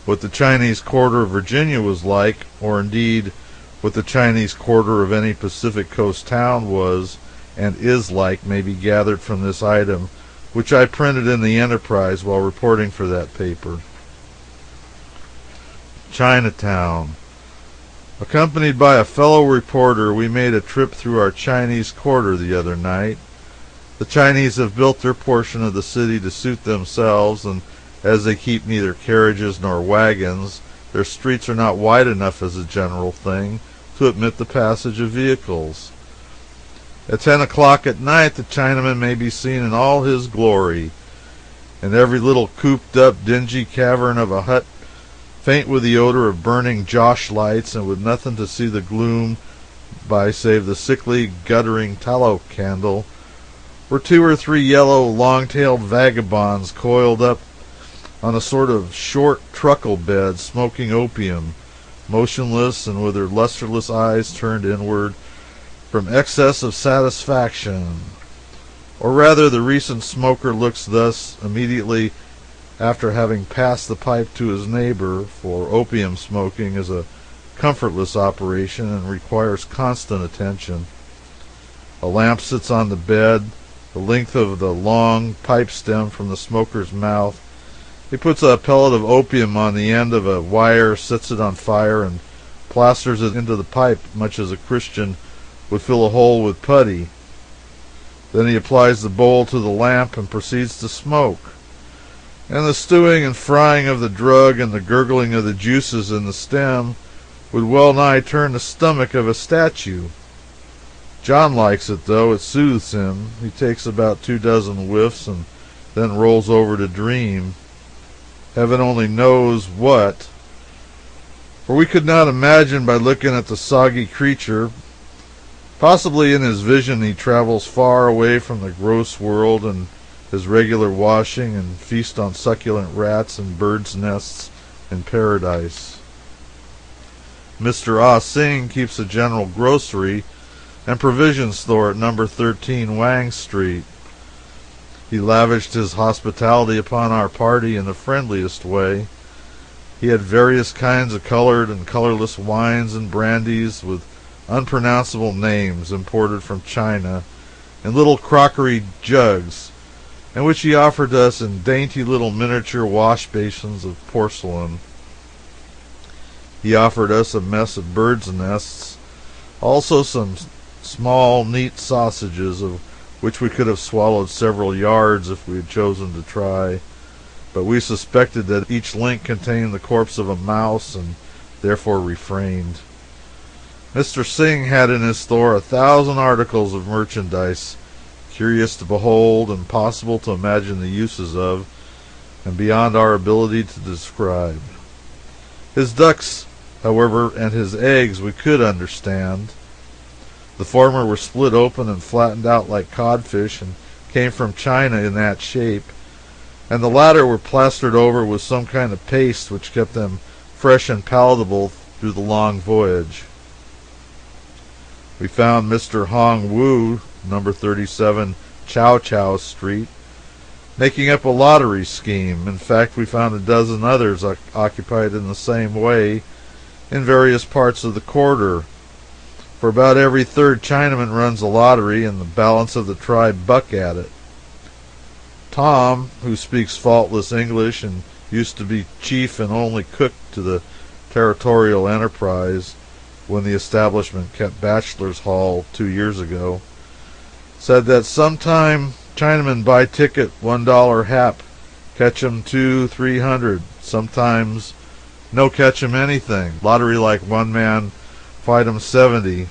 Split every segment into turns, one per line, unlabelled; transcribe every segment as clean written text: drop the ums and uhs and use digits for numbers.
What the Chinese Quarter of Virginia was like, or indeed what the Chinese Quarter of any Pacific Coast town was and is like, may be gathered from this item, which I printed in the Enterprise while reporting for that paper. Chinatown. Accompanied by a fellow reporter, we made a trip through our Chinese Quarter the other night. The Chinese have built their portion of the city to suit themselves, and as they keep neither carriages nor wagons, their streets are not wide enough as a general thing to admit the passage of vehicles. At 10 o'clock at night, the Chinaman may be seen in all his glory, and every little cooped-up, dingy cavern of a hut, faint with the odor of burning Josh lights, and with nothing to see the gloom by save the sickly, guttering tallow candle, where 2 or 3 yellow, long-tailed vagabonds coiled up on a sort of short truckle bed, smoking opium, motionless and with their lusterless eyes turned inward from excess of satisfaction. Or rather, the recent smoker looks thus immediately after having passed the pipe to his neighbor, for opium smoking is a comfortless operation and requires constant attention. A lamp sits on the bed, the length of the long pipe stem from the smoker's mouth. He puts a pellet of opium on the end of a wire, sets it on fire, and plasters it into the pipe, much as a Christian would fill a hole with putty. Then he applies the bowl to the lamp and proceeds to smoke. And the stewing and frying of the drug and the gurgling of the juices in the stem would well nigh turn the stomach of a statue. John likes it, though. It soothes him. He takes about 24 whiffs and then rolls over to dream. Heaven only knows what. For we could not imagine by looking at the soggy creature. Possibly in his vision he travels far away from the gross world and his regular washing, and feast on succulent rats and birds' nests in paradise. Mr. Ah Sing keeps a general grocery and provision store at number 13 Wang Street. He lavished his hospitality upon our party in the friendliest way. He had various kinds of colored and colorless wines and brandies with unpronounceable names imported from China in little crockery jugs, and which he offered to us in dainty little miniature wash basins of porcelain. He offered us a mess of birds' nests, also some small, neat sausages, of which we could have swallowed several yards if we had chosen to try, but we suspected that each link contained the corpse of a mouse, and therefore refrained. Mr. Sing had in his store 1,000 articles of merchandise, curious to behold, impossible to imagine the uses of, and beyond our ability to describe. His ducks, however, and his eggs we could understand. The former were split open and flattened out like codfish, and came from China in that shape, and the latter were plastered over with some kind of paste which kept them fresh and palatable through the long voyage. We found Mr. Hong Wu, number 37 Chow Chow Street, making up a lottery scheme. In fact, we found a dozen others occupied in the same way in various parts of the quarter. For about every third Chinaman runs a lottery, and the balance of the tribe buck at it. Tom, who speaks faultless English and used to be chief and only cook to the Territorial Enterprise when the establishment kept Bachelor's Hall 2 years ago, said that sometime Chinamen buy ticket $1 hap, catch 'em 200-300, sometimes no catch 'em anything. Lottery like one man fight 'em 70.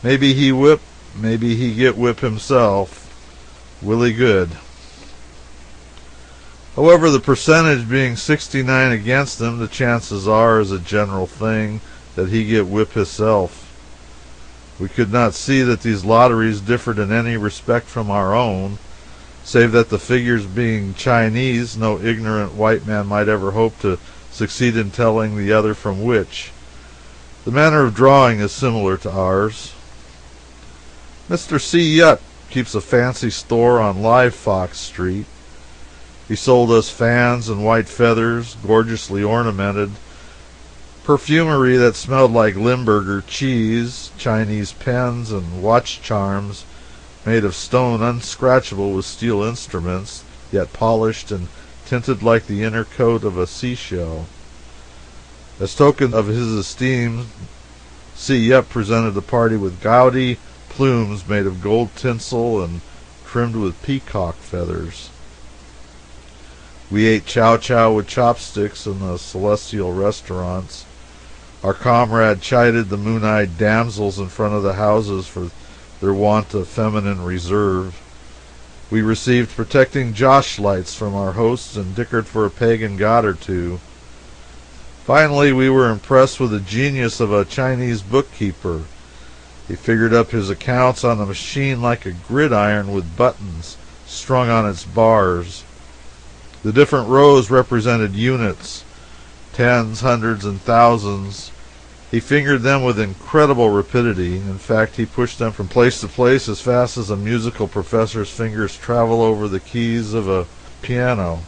Maybe he whip, maybe he get whip himself. Willie good. However, the percentage being 69 against him, the chances are, as a general thing, that he get whip himself. We could not see that these lotteries differed in any respect from our own, save that the figures being Chinese, no ignorant white man might ever hope to succeed in telling the other from which. The manner of drawing is similar to ours. Mr. C. Yutt keeps a fancy store on Live Fox Street. He sold us fans and white feathers, gorgeously ornamented, perfumery that smelled like Limburger cheese, Chinese pens, and watch charms made of stone unscratchable with steel instruments, yet polished and tinted like the inner coat of a seashell. As token of his esteem, C. Yep presented the party with gaudy plumes made of gold tinsel and trimmed with peacock feathers. We ate chow chow with chopsticks in the celestial restaurants. Our comrade chided the moon-eyed damsels in front of the houses for their want of feminine reserve. We received protecting Josh lights from our hosts and dickered for a pagan god or two. Finally, we were impressed with the genius of a Chinese bookkeeper. He figured up his accounts on a machine like a gridiron with buttons strung on its bars. The different rows represented units, tens, hundreds, and thousands. He fingered them with incredible rapidity. In fact, he pushed them from place to place as fast as a musical professor's fingers travel over the keys of a piano.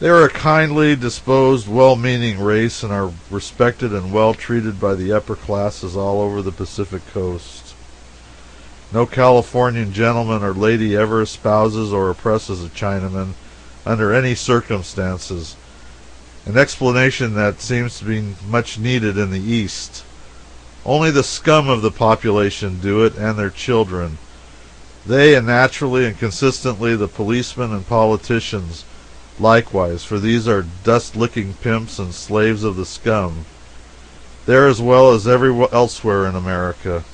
They are a kindly disposed, well-meaning race and are respected and well-treated by the upper classes all over the Pacific coast. No Californian gentleman or lady ever espouses or oppresses a Chinaman under any circumstances, an explanation that seems to be much needed in the East. Only the scum of the population do it, and their children. They, and naturally and consistently the policemen and politicians, likewise, for these are dust-licking pimps and slaves of the scum, there as well as elsewhere in America.